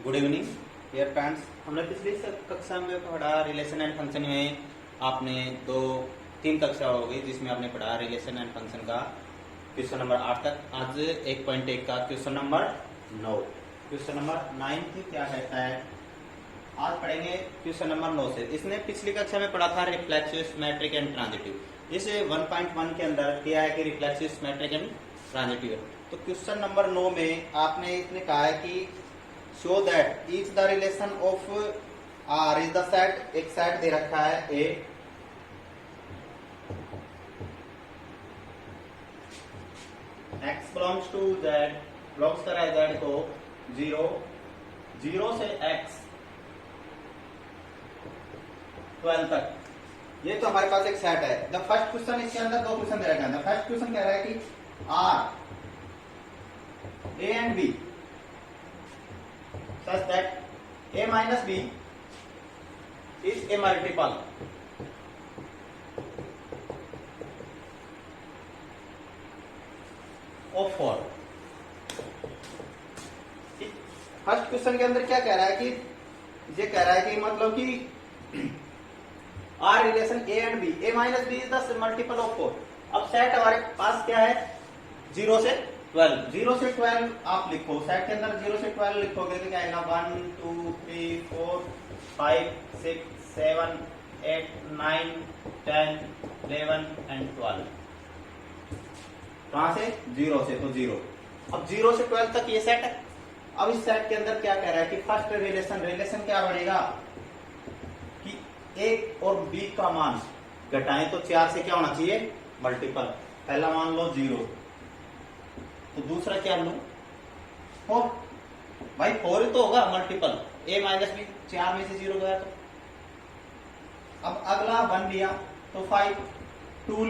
Good evening dear friends. हमने पिछली कक्षा में पढ़ा रिलेशन एंड फंक्शन में। आपने तीन कक्षा हो गई जिसमें आपने पढ़ा रिलेशन एंड फंक्शन का क्वेश्चन नंबर 8 तक। आज 1.1 का क्वेश्चन नंबर 9, क्वेश्चन नंबर 9 क्या कहता है आज पढ़ेंगे क्वेश्चन नंबर 9 से। इसने पिछली कक्षा में पढ़ा था रिफ्लेक्सिव, सिमेट्रिक एंड ट्रांजिटिव। इस 1.1 के अंदर क्या है कि रिफ्लेक्सिव, सिमेट्रिक एंड ट्रांजिटिव। तो क्वेश्चन नंबर 9 में आपने इसने कहा है कि show that is the relation of R is the set. एक सेट दे रखा है A, X belongs to Z, belongs कर रहा है जेड को 0 से एक्स 12 तक। ये तो हमारे पास एक सेट है। द फर्स्ट क्वेश्चन, इसके अंदर दो क्वेश्चन दे रखा है। द फर्स्ट क्वेश्चन कह रहा है कि are A and B such that a minus b is a multiple of 4। First question के अंदर क्या कह रहा है कि ये कह रहा है कि मतलब कि R relation a and b, a minus b is the multiple of 4। अब सेट हमारे पास क्या है 0 से 12। 0 से 12 आप लिखो, सेट के अंदर 0 से 12 लिखोगे तो क्या आएगा 1 2 3 4 5 6 7 8 9 10 11 एंड 12। कहां से 0 से, तो 0। अब 0 से 12 तक ये सेट है। अब इस सेट के अंदर क्या कह रहा है कि फर्स्ट रिलेशन क्या बनेगा कि ए और बी का मान घटाएं तो 4 से क्या होना चाहिए मल्टीपल। पहला मान लो 0, तो दूसरा क्या लू 4। भाई 4 ही तो होगा मल्टीपल, a माइनस बी 4 में से 0 गया तो। अब अगला 1 लिया तो 5, 2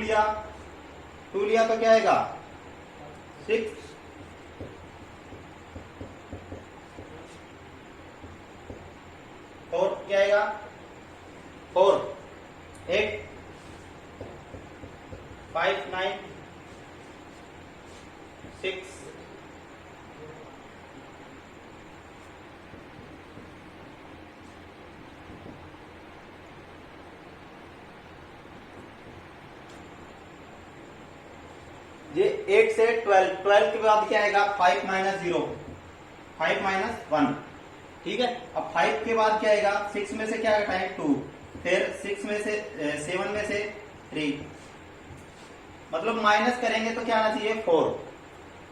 लिया तो क्या आएगा 6, और क्या आएगा 4, 8 5 9 6 ये 8 से 12 के बाद क्या आएगा 5 माइनस 0, 5 माइनस 1। ठीक है। अब 5 के बाद क्या आएगा 6 में से क्या घटाएं 2, फिर 6 में से 7 में से 3, मतलब माइनस करेंगे तो क्या आना चाहिए 4।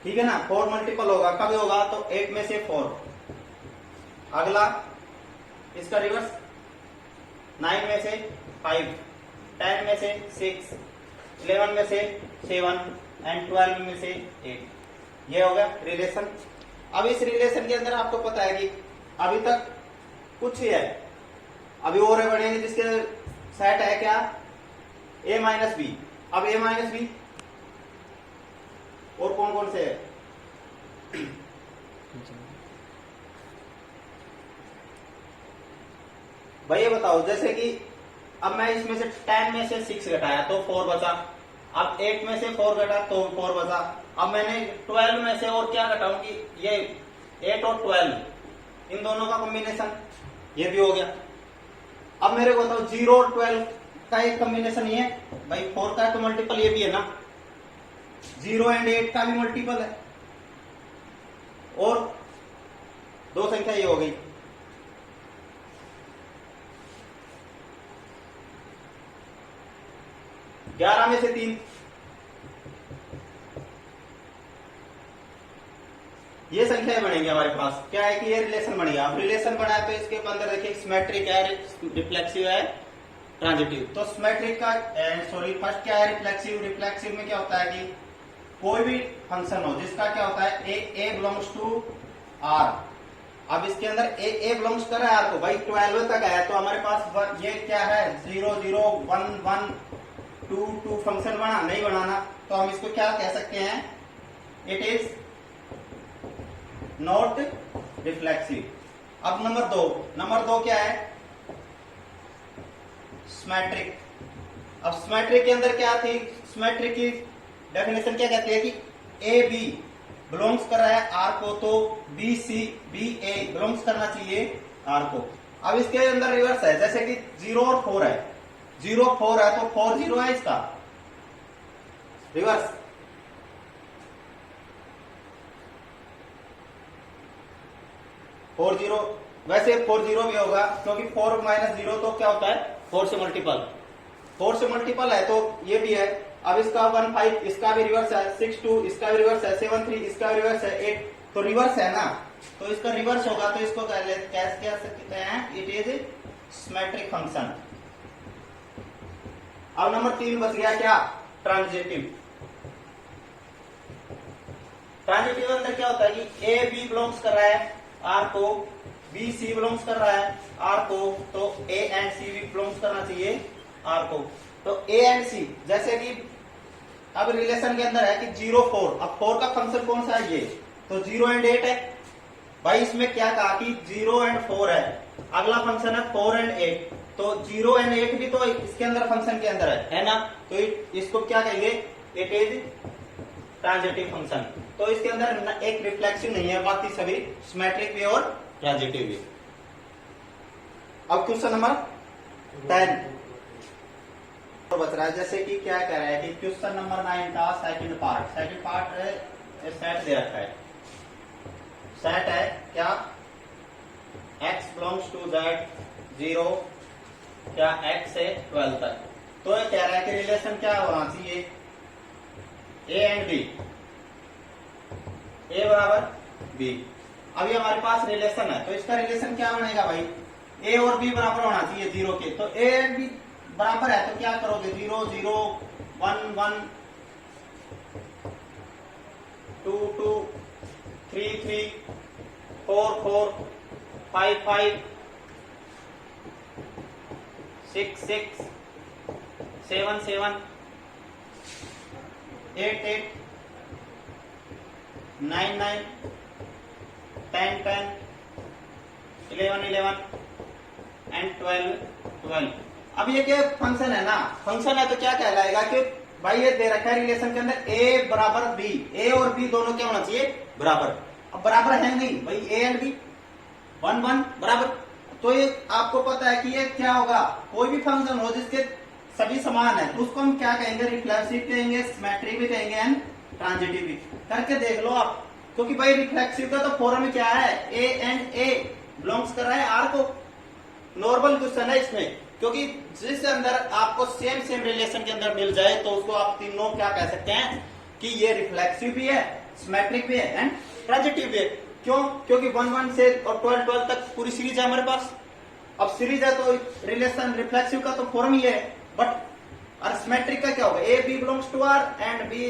ठीक है ना। 4 मल्टीपल होगा, कब होगा तो 8 में से 4। अगला इसका रिवर्स 9 में से 5, 10 में से 6, 11 में से 7 एंड 12 में से 8। ये हो गया रिलेशन। अब इस रिलेशन के अंदर आपको पता है कि अभी तक कुछ ही है, अभी और बढ़ेंगे जिसके सेट है क्या a माइनस बी। अब a माइनस बी और कौन कौन से है भाई ये बताओ। जैसे कि अब मैं इसमें से 10 में से 6 घटाया तो 4 बचा। अब 8 में से 4 घटा तो 4 बचा। अब मैंने 12 में से और क्या घटाऊं कि ये 8 और 12 इन दोनों का कॉम्बिनेशन ये भी हो गया। अब मेरे को बताओ 0 और 12 का एक कॉम्बिनेशन ये है भाई, 4 का तो मल्टीपल ये भी है ना, 0 एंड 8 का भी मल्टीपल है, और दो संख्या ये हो गई। ग्यारह में से 3, ये संख्याएं बनेंगी हमारे पास। क्या है कि ये रिलेशन बन गया। अब रिलेशन बना है तो इसके अंदर देखिए सिमेट्रिक है, रिफ्लेक्सिव है, ट्रांजिटिव। तो सिमेट्रिक का फर्स्ट क्या है रिफ्लेक्सिव। रिफ्लेक्सिव में क्या होता है कि कोई भी फंक्शन हो जिसका क्या होता है ए बिलोंग्स टू आर। अब इसके अंदर ए बिलोंग्स कर रहा है आर को, भाई 12 तक है तो हमारे पास ये क्या है 0 0 1 1 2 2 फंक्शन बना नहीं बनाना, तो हम इसको क्या कह सकते हैं इट इज नॉट रिफ्लेक्सिव। अब नंबर दो क्या है सिमेट्रिक। अब सिमेट्रिक के अंदर क्या थी, सिमेट्रिक की डेफिनेशन क्या कहती है कि ए बी बिलोंग्स कर रहा है आर को, तो B C B a belongs करना चाहिए आर को। अब इसके अंदर रिवर्स है, जैसे कि 0 और 4 है, 0 4 है तो 4 0 है इसका रिवर्स। फोर जीरो, वैसे 4 0 भी होगा क्योंकि 4 माइनस 0 तो क्या होता है 4 से मल्टीपल, 4 से मल्टीपल है तो ये भी है। अब इसका 1 5 इसका भी रिवर्स है, 6 2 इसका भी रिवर्स है, 7 3 इसका भी रिवर्स है, 8 तो रिवर्स है ना, तो इसका रिवर्स होगा तो इसको कैसे कह सकते हैं, इट इज सिमेट्रिक फंक्शन। अब नंबर 3 बच गया क्या, ट्रांजिटिव। ट्रांजिटिव अंदर क्या होता है कि ए बी बिलोंग्स कर रहा है आर को, बी सी बिलोंग्स कर रहा है आर को, तो ए एंड सी भी बिलोंग्स करना चाहिए आर को। तो ए एंड सी, जैसे कि अब रिलेशन के अंदर है कि 0 4, अब 4 का फंक्शन कौन सा है ये, तो 0 एंड 8 है भाई। इसमें क्या कहा कि 0 एंड 4 है, अगला फंक्शन है 4 एंड 8, तो 0 एंड 8 भी तो इसके अंदर फंक्शन के अंदर है ना, तो इसको क्या कहेंगे, इट इज ट्रांजिटिव फंक्शन। तो इसके अंदर एक रिफ्लेक्सिव नहीं है, बाकी सभी सिमेट्रिक भी और ट्रांजिटिव भी। अब क्वेश्चन नंबर 10 बच रहा है, जैसे कि क्या कह रहा है कि क्वेश्चन नंबर 9 का सेकंड पार्ट सेट दे रखा है, सेट है क्या, x बिलोंग्स टू z 0 क्या x से 12 तक। तो ये कह रहा है कि रिलेशन क्या होना चाहिए, a एंड b, a बराबर b। अब ये हमारे पास रिलेशन है तो इसका रिलेशन क्या बनेगा भाई, a और b बराबर होना चाहिए 0 के, तो a एंड b बराबर है तो क्या करोगे, 0 0 1 1 2 2 3 3 4 4 5 5 6 6 7 7 8 8 9 9 10 10 11 11 एंड 12 12। अब ये क्या फंक्शन है ना, फंक्शन है तो क्या कहलाएगा कि भाई ये दे रखा है रिलेशन के अंदर a बराबर b, a और b दोनों क्या होना चाहिए बराबर। अब बराबर है नहीं भाई, a एंड b 1 1 बराबर, तो ये आपको पता है कि ये क्या होगा, कोई भी फंक्शन हो जिसके सभी समान है तो उसको हम क्या कहेंगे, रिफ्लेक्सिव कहेंगे, सिमेट्रिक भी कहेंगे एंड ट्रांजिटिव भी। करके देख लो आप, क्योंकि भाई रिफ्लेक्सिव का तो फॉर्म में क्या है, a एंड a बिलोंग्स कर रहा है r को। नॉर्मल क्वेश्चन है इसमें, क्योंकि जिस अंदर आपको सेम रिलेशन के अंदर मिल जाए तो उसको आप तीनों क्या कह सकते हैं कि ये रिफ्लेक्सिव भी है, सिमेट्रिक भी है एंड ट्रांजिटिव भी है। क्यों, क्योंकि 1 1 से और 12 12 तक पूरी सीरीज है हमारे पास। अब सीरीज है तो रिलेशन रिफ्लेक्सिव का तो फॉर्म ही है, बट और सिमेट्रिक का क्या होगा, a b belongs to R and b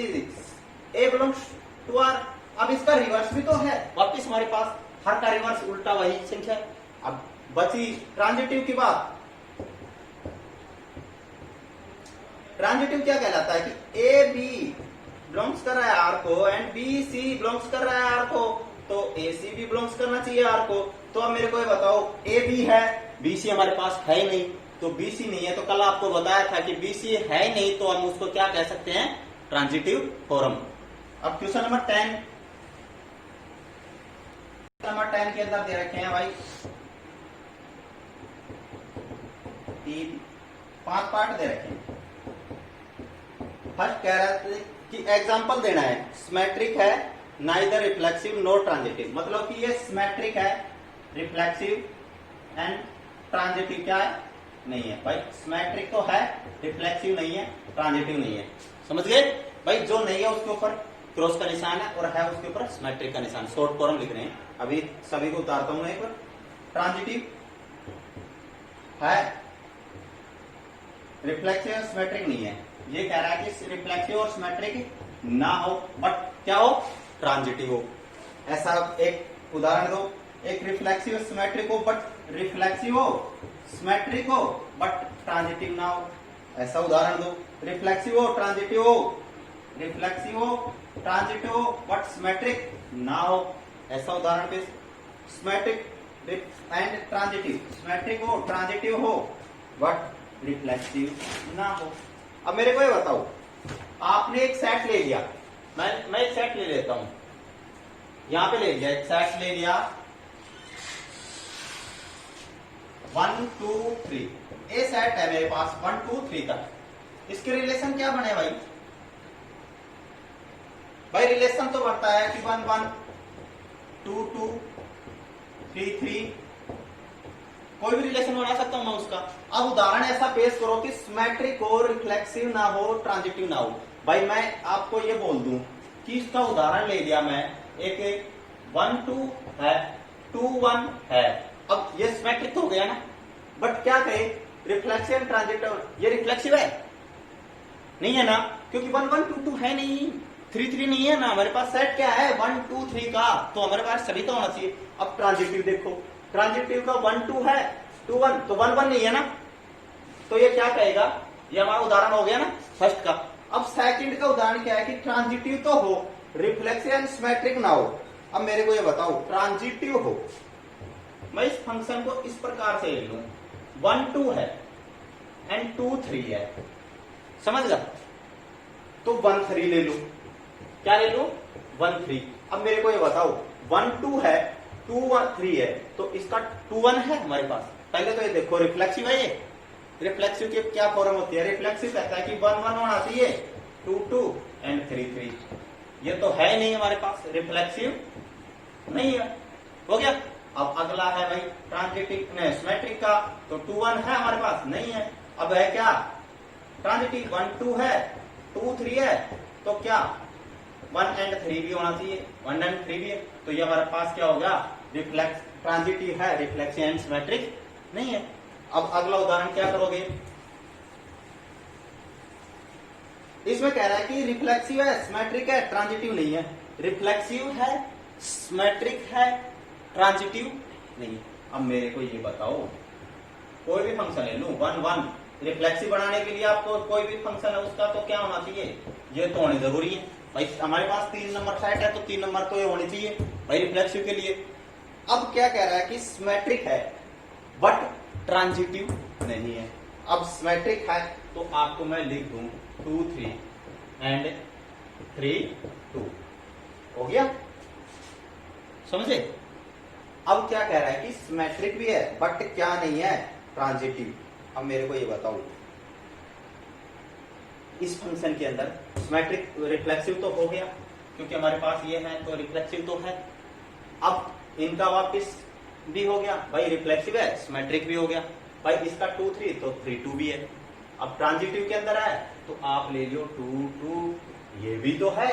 a belongs to R. अब इसका रिवर्स भी तो है वापिस हमारे पास, हर का रिवर्स उल्टा वही संख्या है। अब बची ट्रांजिटिव की बात, ट्रांजिटिव क्या कहलाता है कि ए बी बिलोंग्स कर रहा है आर को एंड बी सी बिलोंग्स कर रहा है आर को, तो ए सी भी बिलोंग्स करना चाहिए आर को। तो अब मेरे को ये बताओ, ए बी है, बी सी हमारे पास है ही नहीं, तो बी सी नहीं है, तो कल आपको बताया था कि बी सी है ही नहीं तो हम उसको क्या कह सकते हैं, ट्रांजिटिव फॉर्म। अब क्वेश्चन नंबर 10 के अंदर दे रखे हैं भाई 5 पार्ट दे रखे हैं। फर्स्ट कह रहा है कि एग्जांपल देना है, सिमेट्रिक है, नाइदर रिफ्लेक्सिव नॉट ट्रांजिटिव, मतलब कि ये सिमेट्रिक है, रिफ्लेक्सिव एंड ट्रांजिटिव क्या है नहीं है भाई। सिमेट्रिक तो है, रिफ्लेक्सिव नहीं है, ट्रांजिटिव नहीं है, समझ गए भाई। जो नहीं है उसके ऊपर क्रॉस का निशान है और है उसके ऊपर सिमेट्रिक का निशान, शॉर्ट फॉर्म लिख रहे हैं। अभी सभी को उतारता हूं एक बार। ट्रांजिटिव है, रिफ्लेक्सिव और सिमेट्रिक नहीं है। ये कह रहा है कि रिफ्लेक्सिव और सिमेट्रिक ना हो बट क्या हो, ट्रांजिटिव हो। ऐसा एक उदाहरण दो, एक रिफ्लेक्सिव सिमेट्रिक हो बट रिफ्लेक्सिव हो, सिमेट्रिक हो बट ट्रांजिटिव ना हो, ऐसा उदाहरण दो। रिफ्लेक्सिव हो ट्रांजिटिव हो, रिफ्लेक्सिव हो ट्रांजिटिव हो बट सिमेट्रिक ना हो, ऐसा उदाहरण पे। सिमेट्रिक एंड ट्रांजिटिव, सिमेट्रिक हो ट्रांजिटिव हो बट रिफ्लेक्सिव ना हो। अब मेरे को ये बताओ, आपने एक सेट ले लिया, मैं एक सेट ले लेता हूं, यहां पे ले लिया, एक सेट ले लिया 1 2 3, ए सेट है मेरे पास 1 2 3 तक। इसके रिलेशन क्या बने भाई? भाई रिलेशन तो बढ़ता है कि 1 1 2 2 3 3, कोई भी रिलेशन बना सकता हूं मैं उसका। अब उदाहरण ऐसा पेश करो कि सिमेट्रिक हो, रिफ्लेक्सिव ना हो, ट्रांजिटिव ना हो। भाई मैं आपको ये बोल दूं कि इसका उदाहरण ले लिया मैं, एक 1 2 है, 2 1 है। अब ये सिमेट्रिक हो गया ना, बट क्या कहे रिफ्लेक्सिव ट्रांजिटिव, ये रिफ्लेक्सिव है नहीं है ना, क्योंकि 1 1 2 2 है नहीं, 3 3 नहीं है ना, हमारे पास सेट क्या है 1 2 3 का, तो हमारे पास सभी तो होना चाहिए। अब ट्रांजिटिव देखो, ट्रांजिटिव का 1 2 है, 2 1, तो 1 1 नहीं है ना, तो ये क्या कहेगा, ये हमारा उदाहरण हो गया ना फर्स्ट का। अब सेकंड का उदाहरण क्या है कि ट्रांजिटिव तो हो, रिफ्लेक्सिव एंड सिमेट्रिक ना हो। अब मेरे को ये बताओ, ट्रांजिटिव हो, मैं इस फंक्शन को इस प्रकार से ले लूं, 1 2 है एंड 2 3 है, समझ गया, तो 1 3 ले लू, क्या ले लू 1 3। अब मेरे को ये बताओ 1 2 है, 2 1 3 है, तो इसका 2 1 है हमारे पास। पहले तो ये देखो रिफ्लेक्सिव है, ये रिफ्लेक्सिव की क्या फॉर्म होती है, रिफ्लेक्सिव कहता है कि 1 1 होना चाहिए, 2 2 एंड 3 3, ये तो है नहीं हमारे पास, रिफ्लेक्सिव नहीं है, हो गया। अब अगला है भाई ट्रांजिटिव सिमेट्रिक का, तो 2 1 है हमारे पास, नहीं है। अब है क्या ट्रांजिटिव, 1 2 है, 2 3 है, तो क्या 1 एंड 3 भी होना चाहिए, 1 एंड 3 भी है, तो ये हमारे पास क्या हो गया रिफ्लेक्स ट्रांजिटिव है, रिफ्लेक्सिव एंड सिमेट्रिक नहीं है। अब अगला उदाहरण क्या करोगे, इसमें कह रहा है कि रिफ्लेक्सिव है, सिमेट्रिक है, ट्रांजिटिव नहीं है, रिफ्लेक्सिव है, सिमेट्रिक है, ट्रांजिटिव नहीं। अब मेरे को ये बताओ, कोई भी फंक्शन ले लूं 1 1, रिफ्लेक्सिव बनाने के लिए आपको कोई भी फंक्शन है उसका तो क्या होना चाहिए, ये तो होनी जरूरी है भाई। हमारे पास 3 नंबर सेट है, तो 3 नंबर तो ये होनी चाहिए भाई रिफ्लेक्सिव के लिए। अब क्या कह रहा है कि सिमेट्रिक है बट ट्रांजिटिव नहीं है। अब सिमेट्रिक है तो आपको मैं लिख दूं 2 3 एंड 3 2, हो गया, समझे। अब क्या कह रहा है कि सिमेट्रिक भी है बट क्या नहीं है, ट्रांजिटिव। अब मेरे को ये बताओ, इस फंक्शन के अंदर सिमेट्रिक रिफ्लेक्सिव तो हो गया क्योंकि हमारे पास ये है, तो रिफ्लेक्सिव तो है। अब इनका वापस भी हो गया भाई, रिफ्लेक्सिव है, सिमेट्रिक भी हो गया भाई, इसका 2 3 तो 3 2 भी है। अब ट्रांजिटिव के अंदर है तो आप ले लो 2 2, ये भी तो है,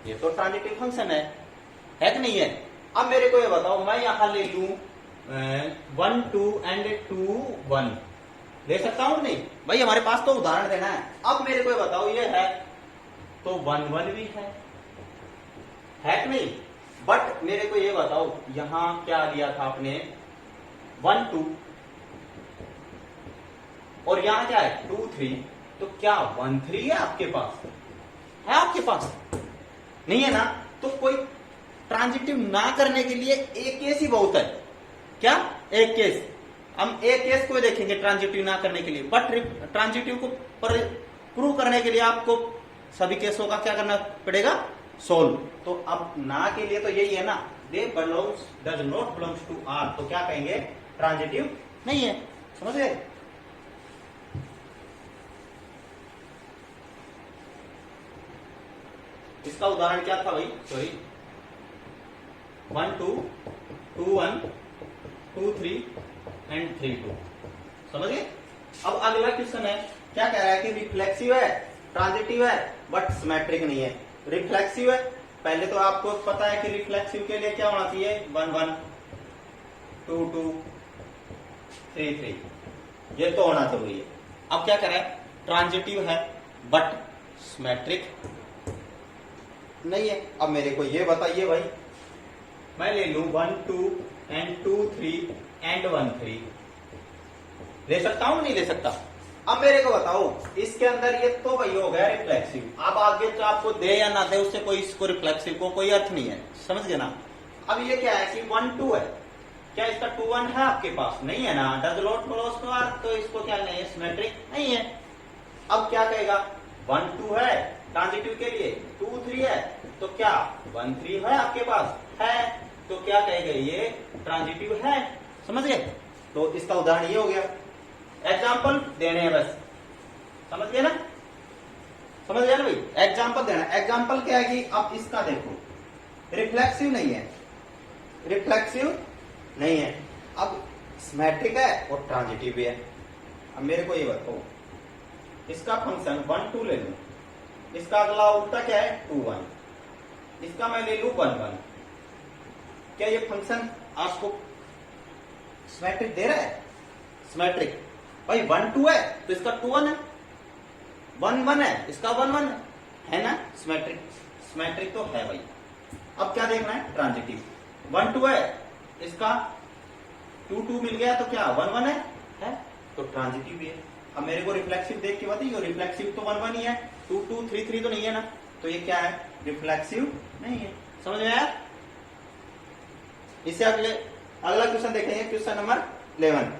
ये तो ट्रांजिटिव फंक्शन है कि नहीं है। अब मेरे को ये बताओ, मैं यहां ले लू 1 2 एंड 2 1, ले सकता हूं नहीं भाई, हमारे पास तो उदाहरण देना है। अब मेरे को ये बताओ, ये है तो 1 1 भी है कि नहीं, बट मेरे को ये बताओ यहां क्या दिया था आपने 1 2, और यहां क्या है 2 3, तो क्या 1 3 है आपके पास, है आपके पास नहीं है ना, तो कोई ट्रांजिटिव ना करने के लिए एक केस ही बहुत है, क्या एक केस, हम एक केस को देखेंगे ट्रांजिटिव ना करने के लिए, बट ट्रांजिटिव को प्रूव करने के लिए आपको सभी केसों का क्या करना पड़ेगा, सोल्व। तो अब ना के लिए तो यही है ना, they belongs does not belongs to R, तो क्या कहेंगे ट्रांजिटिव नहीं है, समझ गए। इसका उदाहरण क्या था भाई, सॉरी 1 2 2 1 2 3 एंड 3 2, समझ गए। अब अगला क्वेश्चन है, क्या कह रहा है कि रिफ्लेक्सिव है, ट्रांजिटिव है, बट सिमेट्रिक नहीं है। रिफ्लेक्सिव है, पहले तो आपको पता है कि रिफ्लेक्सिव के लिए क्या होना चाहिए 1 1 2 2 3 3, ये तो होना जरूरी है। अब क्या कह रहा है, ट्रांजिटिव है बट सिमेट्रिक नहीं है। अब मेरे को ये बताइए भाई, मैं ले लूं 1 2 एंड 2 3 एंड 1 3, ले सकता हूं नहीं ले सकता। अब मेरे को बताओ, इसके अंदर ये तो भाई हो गया रिफ्लेक्सिव, अब आगे तो आपको दे या ना दे उससे कोई इसको रिफ्लेक्सिव को कोई अर्थ नहीं है, समझ गए ना। अब ये क्या है कि 1 2 है, क्या इसका 2 1 है आपके पास, नहीं है ना, does not belongs to R, तो इसको क्या नहीं है, सिमेट्रिक नहीं है। अब क्या कहेगा 1 2 है ट्रांजिटिव के लिए, 2 3 है, तो क्या 1 3 है आपके पास, है, तो क्या कहेगा ये ट्रांजिटिव है। समझ गए? तो इसका उदाहरण ये हो गया। एग्जाम्पल देने हैं बस, समझ गए ना? समझ गया ना भाई? एग्जाम्पल देना। एग्जाम्पल क्या है कि अब इसका देखो, रिफ्लेक्सिव नहीं है, रिफ्लेक्सिव नहीं है, अब सिमेट्रिक है और ट्रांजिटिव भी है। अब मेरे को ये बताओ, इसका फंक्शन 1 2 ले लूं, इसका अगला उल्टा क्या है 2 1, इसका मैं ले लूं 1 1, क्या ये फंक्शन आपको सिमेट्रिक दे रहा है? सिमेट्रिक भाई 1 2 है तो इसका 2 1 है, 1 1 है इसका 1 1 है ना? सिमेट्रिक, सिमेट्रिक तो है भाई। अब क्या देखना है? ट्रांजिटिव। 1 2 है, इसका 2 2 मिल गया तो क्या 1 1 है? तो ट्रांजिटिव भी है। अब मेरे को रिफ्लेक्सिव देख के बताइए, रिफ्लेक्सिव तो 1 1 ही है, 2 2 3 3 तो नहीं है ना, तो ये क्या है? रिफ्लेक्सिव नहीं है। समझ में आया? इससे अगला क्वेश्चन देखेंगे, question number 11।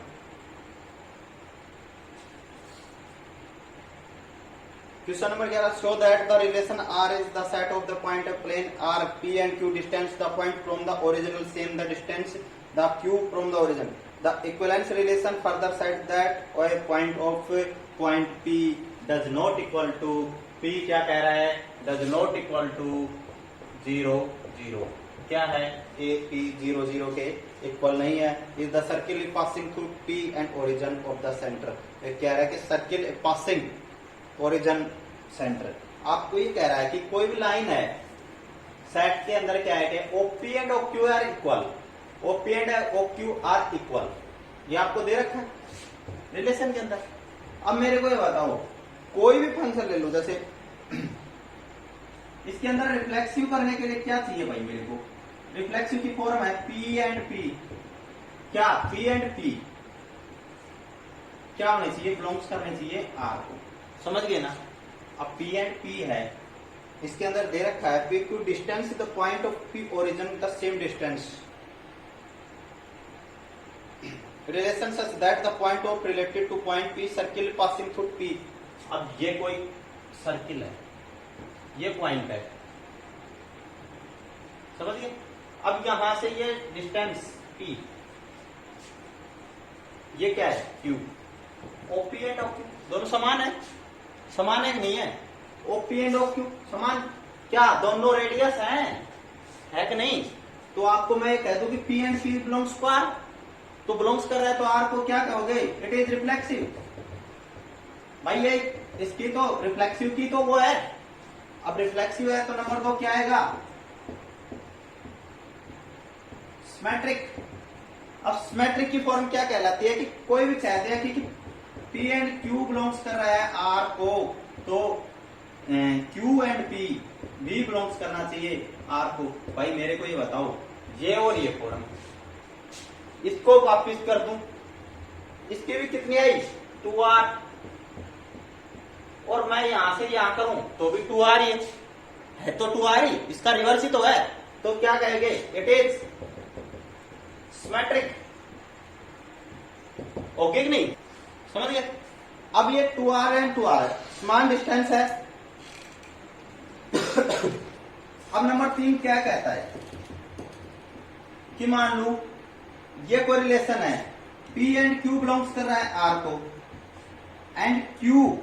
Question number 11, show that the relation R is the set of the point of plane R P and Q distance the point from the original same the distance the Q from the origin. The equivalence relation further said that a point of point P does not equal to P क्या कह रहा है? Does not equal to 0 0। क्या है? A P 0 0 के equal नहीं है। Is the circle passing through P and origin of the center। कह रहा है कि सर्किल पासिंग ओरिजिन सेंटर। आपको ये कह रहा है कि कोई भी लाइन है सेट के अंदर क्या है कि OP and OQ are equal, OP and OQ are equal, ये आपको दे रखा है रिलेशन के अंदर। अब मेरे को ये बताओ, कोई भी फंक्शन ले लो, जैसे इसके अंदर रिफ्लेक्सिव करने के लिए क्या चाहिए भाई? मेरे को रिफ्लेक्सिव की फॉर्म है P एंड P। क्या P एंड P क्या होने चाहिए? बिलोंग्स करने चाहिए R को। समझ गए ना? अब P एंड P है, इसके अंदर दे रखा है P to distance the point of P origin the same distance, relation such that the point of related to point P circle passing through P। अब ये कोई सर्किल है, ये पॉइंट है, समझ गए? अब यहां से ये डिस्टेंस P, ये क्या है? Q। OP एंड OQ दोनों समान है, समान है नहीं है? OP एंड OQ समान, क्या दोनों रेडियस हैं? है कि नहीं? तो आपको मैं कह दूं कि P एंड P बिलोंग्स टू R, तो बिलोंग्स कर रहा है तो R को क्या कहोगे? It is reflexive. भाई ये इसकी तो रिफ्लेक्सिव की तो वो है, अब रिफ्लेक्सिव है तो नंबर 2 क्या आएगा? सिमेट्रिक। अब सिमेट्रिक की फॉर्म क्या कहलाती है कि कोई भी कहते हैं कि P एंड Q बिलोंग्स कर रहा है R को, तो Q एंड P भी बिलोंग्स करना चाहिए R को। भाई मेरे को ये बताओ, ये और ये फॉर्म, इसको वापिस कर दूं, इसकी भी कितनी आई? 2R, और मैं यहां से यहां करूं तो भी 2R ही है तो 2R ही, इसका रिवर्स ही तो है, तो क्या कहेंगे? It is symmetric. ओके कि नहीं? समझ गए? अब ये 2R एंड 2R समान डिस्टेंस है। अब नंबर 3 क्या कहता है कि मान लो ये कोई रिलेशन है, P एंड Q बिलोंग्स कर रहा है R को, एंड Q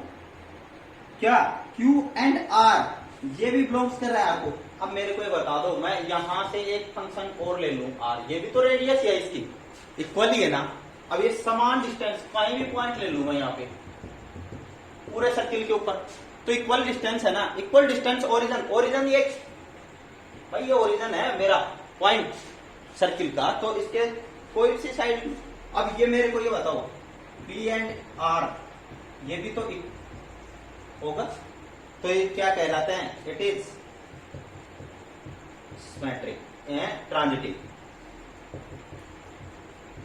क्या? Q एंड R ये भी बिलोंग्स कर रहा है R को। अब मेरे को ये बता दो, मैं यहां से एक फंक्शन और ले लूं R, ये भी तो रेडियस है इसकी, इक्वल ही है ना? अब ये समान डिस्टेंस, कहीं भी पॉइंट ले लूं मैं यहाँ पे पूरे सर्किल के ऊपर, तो इक्वल डिस्टेंस है ना? इक्वल डिस्टेंस ओरिजिन, ओरिजिन ये भाई ये ओरिजिन है मेरा पॉइंट सर्किल का, तो इसके कोई सी साइड। अब ये मेरे को ये बताओ, P एंड R ये भी तो होगा, तो ये क्या कहलाते हैं? It is symmetric and transitive,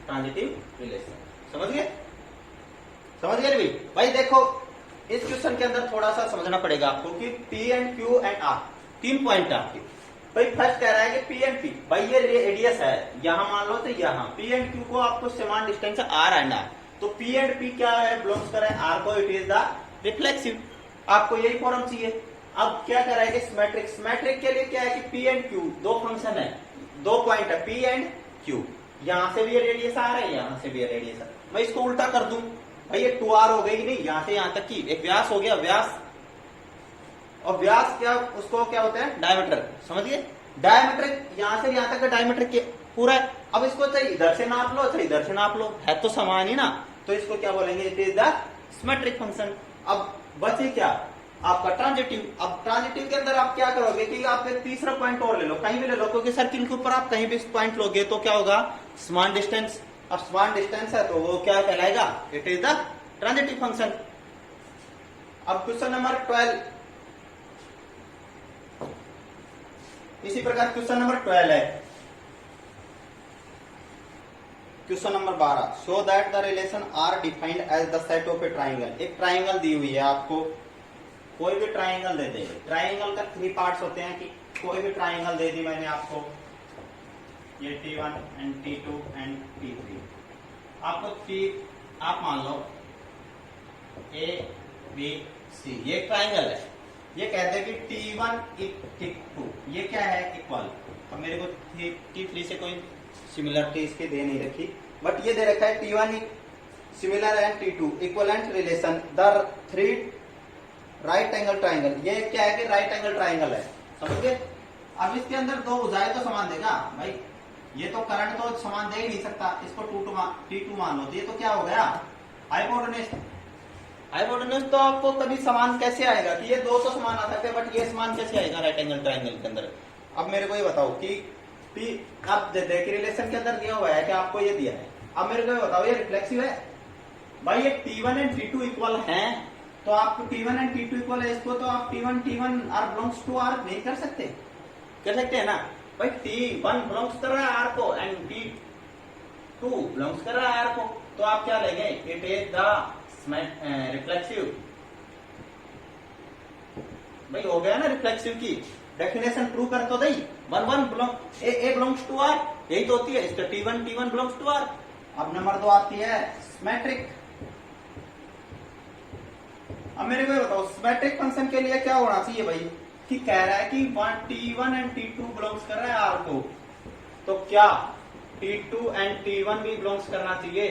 transitive relation. समझ गए? समझ गए भाई? भाई देखो इस क्वेश्चन के अंदर थोड़ा सा समझना पड़ेगा आपको कि P and Q and R 3 point है आपके। भाई फर्स्ट कह रहा है कि P एंड P, भाई ये रेडियस है, यहां मान लो तो यहां P एंड Q को आपको समान डिस्टेंस है R एंड R, तो P एंड P क्या है? बिलोंग्स कर रहा है R को, इट इज द रिफ्लेक्सिव। आपको यही फॉर्म चाहिए। अब क्या कह रहा है कि सिमेट्रिक, सिमेट्रिक के लिए क्या है कि P एंड Q दो फंक्शन है, दो पॉइंट है P एंड Q, यहां से भी ये रेडियस आ रहा है, यहां से भी ये रेडियस है। मैं इसको उल्टा कर दूं भाई, ये 2r हो गई कि नहीं, यहां से यहां तक की एक व्यास हो गया, व्यास। और व्यास क्या, उसको क्या होता है, डायमीटर, समझिए। डायमीटर यहां से यहां तक का डायमीटर पूरा है। अब इसको चाहे इधर से नाप लो, चाहे इधर से नाप लो, है तो समान ही ना, तो इसको क्या बोलेंगे, it is the symmetric function. अब बचे क्या, आपका ट्रांजिटिव। अब ट्रांजिटिव के अंदर आप क्या करोगे कि आप एक तीसरा पॉइंट और ले लो, कहीं भी ले लो, क्योंकि सर्किल के ऊपर आप कहीं भी पॉइंट लोगे तो क्या होगा, समान डिस्टेंस। अब समान डिस्टेंस है तो वो क्या कहलाएगा, it is the transitive function. अब क्वेश्चन नंबर 12, इसी प्रकार क्वेश्चन नंबर 12 है। Question number 12, show that the relation R defined as the set of a triangle. एक ट्राइंगल दी हुई है आपको, कोई भी ट्राइंगल दे दे। ट्राइंगल का 3 पार्ट्स होते हैं कि कोई भी ट्राइंगल दे दी मैंने आपको, ये T1 and T2 and T3। आपको आप मान लो A B C, ये ट्राइंगल है। ये कहते हैं कि T1 2, ये क्या है, इक्वल। अब मेरे को T3 से कोई सिमिलरिटी इसके दे नहीं रखी, बट ये दे रखा है T1 similar and T2 equivalent relation the 3 right angle triangle. ये क्या है कि राइट एंगल ट्राइंगल है, समझ गए। अब इसके अंदर दो भुजाएं तो समान देगा भाई, ये तो करंट तो समान दे ही नहीं सकता, इसको T2 मान लो, तो ये तो क्या हो गया, हाइपोटेन्यूज। हाइपोटेन्यूज तो आपको कभी समान कैसे आएगा कि ये दो तो समान आ सकते हैं, बट ये समान कैसे आएगा राइट एंगल ट्राइंगल के अंदर। अब मेरे को ये बताओ कि अब देखिए रिलेशन के अंदर दिया हुआ है कि आपको ये दिया है। अब मेरे को ये बताओ, ये रिफ्लेक्सिव है भाई, ये T1 एंड T2 इक्वल है, तो आपको T1 एंड T2 इक्वल है, इसको तो आप T1 R belongs to R नहीं कर सकते, कर सकते हैं ना भाई। T1 बिलोंग्स कर रहा है R को एंड T2 बिलोंग्स कर रहा है R को, तो आप क्या लेंगे, इट इज द रिफ्लेक्सिव। भाई हो गया ना, रिफ्लेक्सिव की डेफिनेशन प्रूव कर तो दई। 1 बिलोंग्स टू R, यही तो होती है, इसका T1 बिलोंग्स टू R। अब नंबर 2 आती है सिमेट्रिक। अब मेरे को बताओ सिमेट्रिक फंक्शन के लिए क्या होना चाहिए भाई, कि कह रहा है कि T1 एंड T2 बिलोंग्स कर रहा है R को, तो क्या T2 एंड T1 भी बिलोंग्स करना चाहिए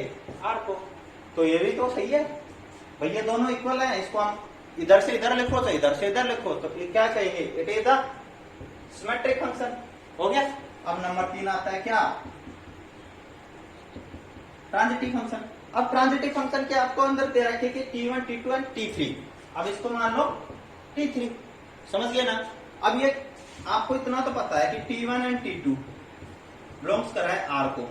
R को, तो ये भी तो सही है भाई, ये दोनों इक्वल है। इसको हम इधर से इधर लिखो तो इधर से इधर लिखो, तो ये क्या कहेंगे, it is the symmetric function. हो गया। अब नंबर 3 आता है क्या, ट्रांजिटिव फंक्शन। अब ट्रांजिटिव फंक्शन के आपको अंदर दे रखे कि T1 T2 एंड T3। अब इसको मान लो T3, समझ गए ना। अब ये आपको इतना तो पता है कि T1 एंड T2 बिलोंग्स कर रहा है R को,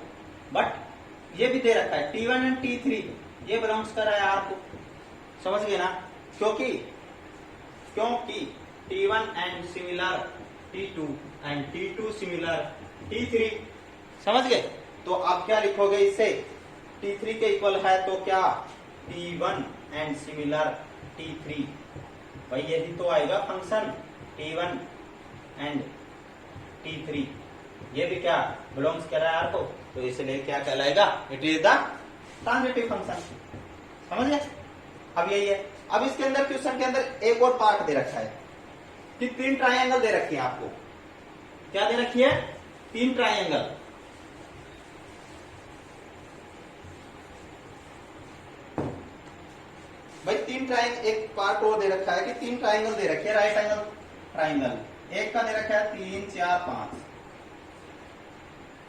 बट ये भी दे रखा है T1 एंड T3 ये बिलोंग्स कर रहा है R को, समझ गए ना। क्योंकि T1 and similar T2 and T2 similar T3, समझ गए। तो आप क्या लिखोगे, इससे T3 के इक्वल है तो क्या, T1 एंड सिमिलर T3, भाई यही तो आएगा फंक्शन T1 एंड T3, ये भी क्या बिलोंग्स कर रहा है R को, तो इसलिए क्या कहलाएगा, it is the transitive function, समझ गए। अब यही है। अब इसके अंदर क्वेश्चन के अंदर एक और पार्ट दे रखा है कि 3 ट्राइंगल दे रखी है आपको, क्या दे रखी है, 3 ट्राइंगल। भाई 3 ट्राइंगल, एक पार्ट और दे रखा है कि 3 ट्राइंगल दे रखे हैं, राइट एंगल ट्राइंगल। एक का दे रखा है 3 4 5,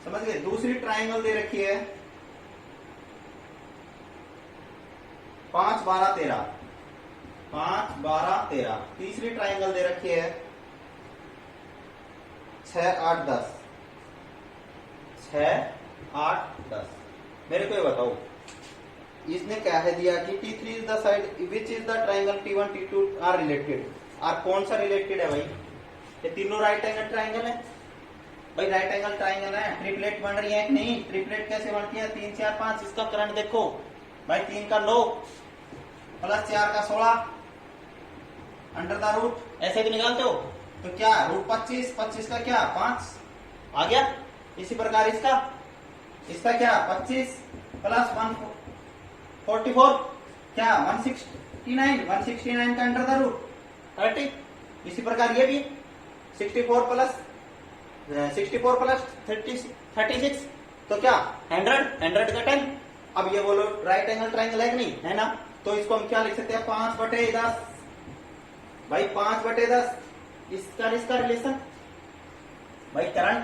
समझ गए। दूसरी ट्राइंगल दे रखी है 5 12 13, 5 12 13। तीसरी ट्राइंगल दे रखी है 6 8 10, 6 8 10। मेरे को ये बताओ, इसने क्या है दिया कि T3 is the side which is the triangle T1 T2 are related. R कौन सा रिलेटेड है भाई, ये तीनों राइट एंगल ट्राइंगल है भाई, राइट एंगल ट्राइंगल है। ट्रिपलेट बन रही है कि नहीं, ट्रिपलेट कैसे बनती है, 3 4 5। इसका करंट देखो भाई, 3 का 9 प्लस 4 का 16 अंडर द रूट, ऐसे भी निकालते हो तो क्या रूट 25, 25 का क्या 5 आ गया। इसी प्रकार इसका क्या 25 प्लस 144 क्या 169, 169 का अंडर द रूट 30। इसी प्रकार ये भी 64 प्लस 64 प्लस 36 तो क्या 100 का 10। अब ये बोलो राइट एंगल ट्राइंगल है कि नहीं है ना, तो इसको हम क्या लिख सकते हैं 5/10। भाई 5/10 इसका रिलेशन भाई करंट।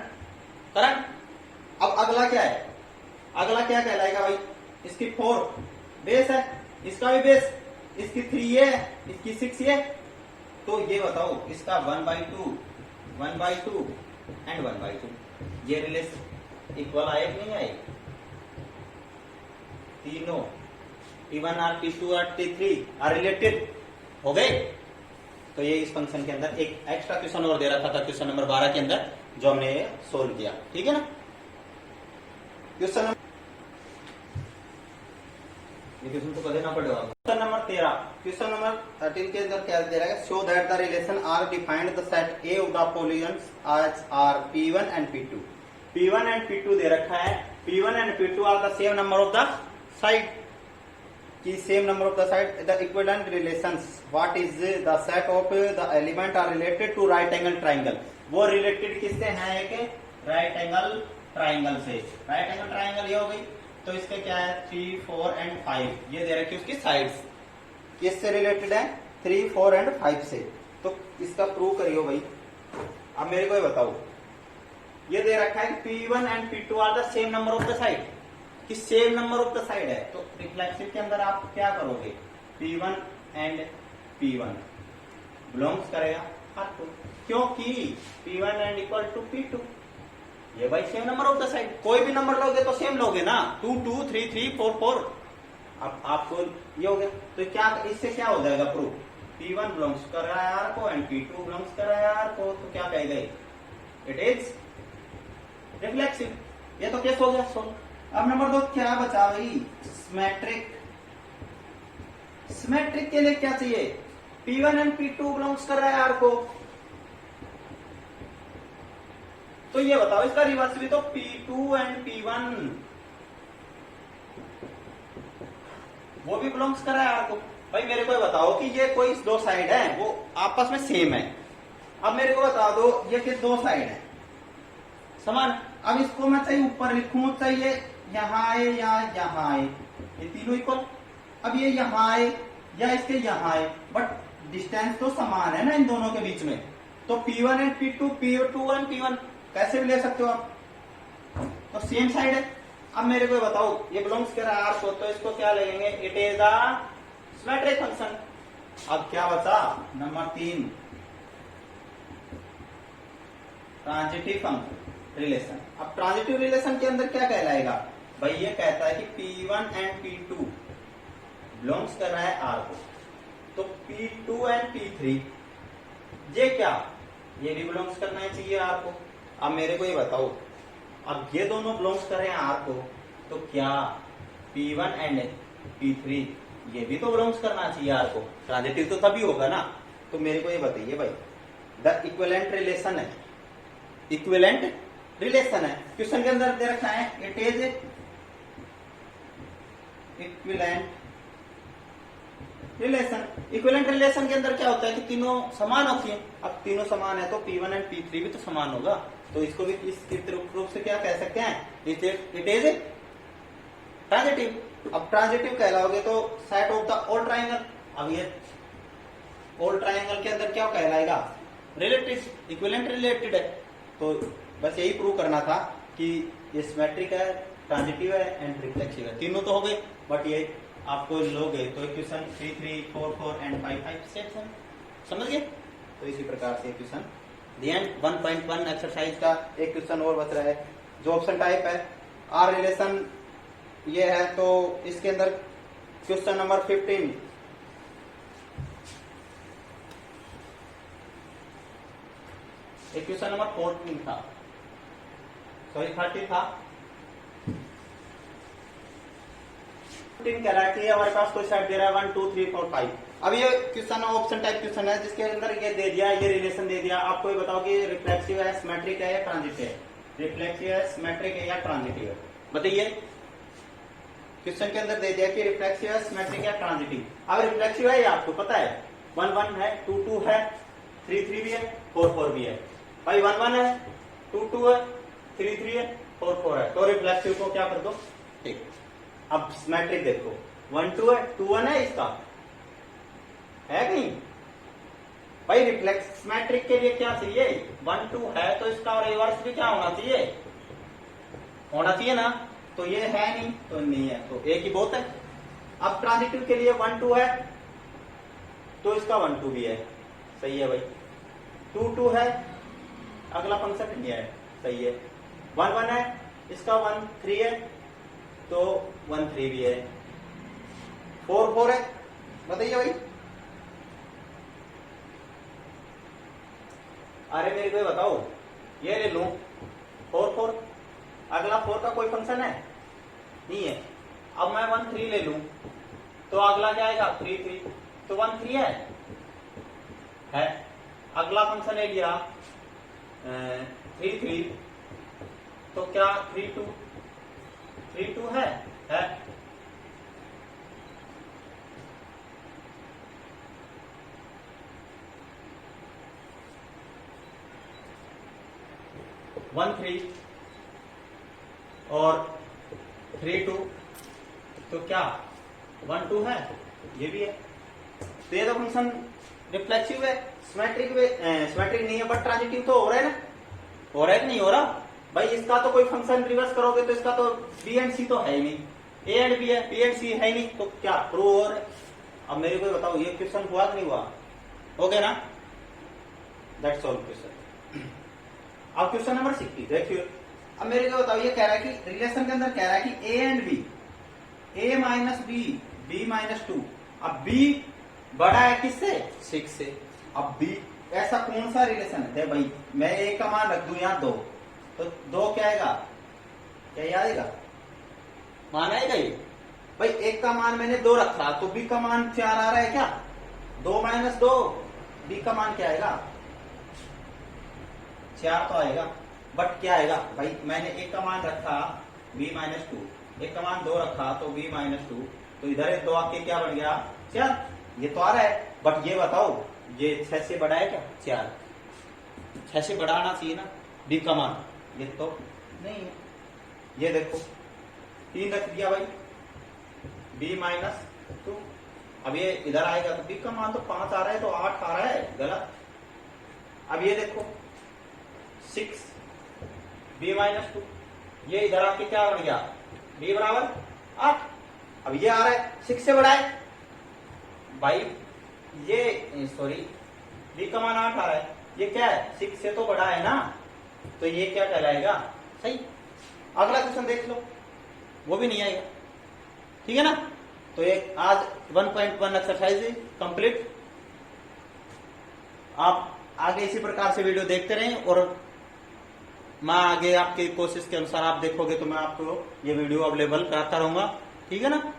अब अगला क्या है, अगला क्या कहलाएगा भाई, इसकी 4 बेस है, इसका भी बेस, इसकी 3 ये है, इसकी 6 ये। तो ये बताओ इसका 1/2 एंड 1/2 ये रिलेशन इक्वल आए कि नहीं आए, तीनों T1 और T2 और T3 आर रिलेटेड हो गए। तो ये इस फंक्शन के अंदर एक एक्स्ट्रा क्वेश्चन और दे रखा था क्वेश्चन नंबर 12 के अंदर, जो हमने सोल्व किया। ठीक है ना, क्वेश्चन तो देना पड़ेगा। क्वेश्चन नंबर 13, क्वेश्चन नंबर 13 के अंदर क्या दे रहा है, show that the relation R defined the set A of the polygons as R P1 and P2। P1 and P2 दे रखा है, P1 and P2 are the same number of the side की same number of the side the equivalent relations what is the set of the element are related to right angle triangle. वो related किससे है, एक right angle triangle से। Right angle triangle ये हो गई, तो इसके क्या है 3, 4 एंड 5 ये दे रखी है उसकी साइड्स, किससे रिलेटेड है 3, 4 एंड 5 से। तो इसका प्रूव करियो भाई। अब मेरे को ये बताओ, ये दे रखा है P1 and P2 are the same number of the side, कि same number of the side है, तो रिफ्लेक्सिव के अंदर आप क्या करोगे, P1 एंड P1 बिलोंग्स करेगा आपको, क्योंकि P1 and equal to P2 ये भाई same number of the side. कोई भी नंबर लोगे तो सेम लोगे ना, 2, 2, 3, 3, 4, 4। अब आपको ये हो गया, तो क्या इससे क्या हो जाएगा प्रूफ, P1 बिलोंग्स कर रहा है R को एंड P2 बिलोंग्स कर रहा है R को, तो क्या कहेगा इट इज रिफ्लेक्सिव। ये तो केस हो गया सोल्व। अब नंबर 2 क्या बचा भाई, सिमेट्रिक। सिमेट्रिक के लिए क्या चाहिए, P1 एंड P2 बिलोंग्स कर रहा है R को, तो ये बताओ इसका रिवर्स भी, तो P2 एंड P1 वो भी बिलोंग्स कर रहा है R को। भाई मेरे को बताओ कि ये कोई दो साइड है वो आपस में सेम है। अब मेरे को बता दो ये कि दो साइड है समान। अब इसको मैं चाहिए ऊपर लिखूं, चाहिए यहाँ आए या यहाँ आए, ये तीनों इक्वल। अब ये यहाँ आए या इसके यहाँ आए, बट डिस्टेंस तो समान है ना इन दोनों के बीच में, तो P1 and P2, P2 and P1 कैसे भी ले सकते हो आप, तो सेम साइड है। अब मेरे को बताओ ये बिलोंग्स कर रहा है R को, तो इसको क्या लगेंगे, it is the symmetric function. अब क्या बचा नंबर 3, ट्रांजिटिव फंक्शन रिलेशन। अब ट्रांजिटिव रिलेशन के अंदर क्या कहलाएगा भाई, ये कहता है कि P1 एंड P2 बिलोंग्स कर रहा है R को, तो P2 एंड P3 ये क्या, ये भी बिलोंग्स करना ही चाहिए R को। अब मेरे को ये बताओ, अब ये दोनों बिलोंग्स कर रहे हैं R को, तो क्या P1 एंड P3 ये भी तो बिलोंग्स करना चाहिए R को, ट्रांजिटिव तो तभी होगा ना। तो मेरे को ये बताइए भाई, द इक्विवेलेंट रिलेशन है, इक्विवेलेंट रिलेशन है, क्वेश्चन के अंदर दे रखा है it is equivalent relation. Equivalent relation के अंदर क्या होता है कि तीनों समान होती है। अब तीनों समान है तो P1 एंड P3 भी तो समान होगा, तो इसको भी इस रूप से क्या कह सकते हैं, इट इज ट्रांजिटिव। अब ट्रांजिटिव कहलाओगे तो set of the all triangle. अब ये ऑल ट्राइंगल के अंदर क्या कहलाएगा, रिलेटेड, इक्विवेलेंट रिलेटेड है। तो बस यही प्रूव करना था कि ये सिमेट्रिक है, ट्रांजिटिव है एंड रिफ्लेक्सिव है, तीनों तो हो गए। बट ये आपको लोगे तो क्वेश्चन 3, 3, 4, 4 एंड 5, 5 सेट्स हैं, समझ गए। तो इसी प्रकार से क्वेश्चन दी एंड 1.1 एक्सरसाइज का एक क्वेश्चन और बच रहा है, जो ऑप्शन टाइप है आर रिलेशन ये है। तो इसके अंदर क्वेश्चन नंबर 15, एक क्वेश्चन नंबर 14 था, सॉरी 30 था। 15 कह रहा है कि हमारे पास कोई सेट दे रहा है 1, 2, 3, 4, 5। अब ये क्वेश्चन ऑप्शन टाइप क्वेश्चन है जिसके अंदर ये दे दिया, ये रिलेशन दे दिया। आपको ये बताओ कि रिफ्लेक्सिव है, सिमेट्रिक है या ट्रांजिटिव है, रिफ्लेक्सिव है, सिमेट्रिक है या ट्रांजिटिव है, बताइए। क्वेश्चन के अंदर दे दिया कि रिफ्लेक्सिव है, सिमेट्रिक या ट्रांजिटिव। अब रिफ्लेक्सिव है ये आपको पता है, 1, 1 है, 2, 2 है, 3, 3 भी है, 4, 4 भी है। भाई 1, 1 है 2 2 है, 3 3 है, 4 4 है, तो रिफ्लेक्सिव को क्या कर दो ठीक। अब सिमेट्रिक देखो 1 2 है, 2 1 है, इसका है कहीं भाई। रिफ्लेक्स सिमेट्रिक के लिए क्या चाहिए 1 2 है, तो इसका रिवर्स भी क्या होना चाहिए ना, तो ये है नहीं तो नहीं है, तो एक ही बहुत है। अब ट्रांजिटिव के लिए 1 2 है, तो इसका 1 2 भी है, सही है भाई। 2 2 है, अगला फंक्शन नहीं है, सही है। 1 1 है, इसका 1 3 है, तो 1 3 भी है। 4 4 है, बताइए भाई। अरे मेरे को बताओ, ये ले लूं 4 4, अगला 4 का कोई फंक्शन है नहीं है। अब मैं 1 3 ले लूं, तो अगला क्या आएगा 3 3, तो 1 3 है। अगला फंक्शन ले लिया 3 3, तो क्या 3 2 है। 1 3 और 3 2, तो क्या 1 2 है, ये भी है। तो ये तो फंक्शन रिफ्लेक्सिव है, सिमेट्रिक नहीं है, बट ट्रांजिटिव तो हो रहा है ना, हो रहा है कि नहीं हो रहा भाई। इसका तो कोई फंक्शन रिवर्स करोगे तो इसका तो बी एंड सी तो है ही नहीं, ए एंड बी है, बी एंड सी है ही नहीं, तो क्या प्रूव हो रहा है। अब मेरे को बताओ ये क्वेश्चन हुआ कि नहीं हुआ, हो गया ना, दैट्स ऑल क्वेश्चन। अब क्वेश्चन नंबर 60 देखिए। अब मेरे को बताओ, ये कह रहा है कि रिलेशन के अंदर कह रहा है कि a and b, a minus b, b minus 2। अब बी बड़ा है किससे 6 से। अब बी ऐसा कौन सा रिलेशन है भाई, मैं ए का मान रख दूं यहाँ 2, तो 2 क्या आएगा, क्या ये आएगा, मान आएगा ये भाई। एक का मान मैंने 2 रखा, तो बी का मान 4 आ रहा है क्या, 2 माइनस 2, बी का मान क्या आएगा 4 तो आएगा। बट क्या आएगा भाई, मैंने एक का मान रखा बी माइनस 2, एक का मान 2 रखा तो बी माइनस 2, तो इधर 2 आके क्या बन गया 4, ये तो आ रहा है। बट ये बताओ ये 6 से बड़ा है क्या 4, 6 से बड़ा आना चाहिए ना बी का मान, ये तो नहीं है। ये देखो 3 रख दिया भाई, बी माइनस 2, अब ये इधर आएगा तो बी का मान तो 5 आ रहा है, तो 8 आ रहा है, गलत। अब ये देखो 6 बी माइनस 2, ये इधर आके क्या बन गया बी बराबर 8। अब ये आ रहा है 6 से बड़ा है भाई, ये सॉरी बी का मान 8 आ रहा है, ये क्या है 6 से तो बड़ा है ना, तो ये क्या कहलाएगा सही। अगला क्वेश्चन देख लो, वो भी नहीं आएगा, ठीक है ना। तो ये आज 1.1 एक्सरसाइज कंप्लीट। आप आगे इसी प्रकार से वीडियो देखते रहें, और मैं आगे आपकी कोशिश के अनुसार आप देखोगे तो मैं आपको ये वीडियो अवेलेबल कराता रहूंगा, ठीक है ना।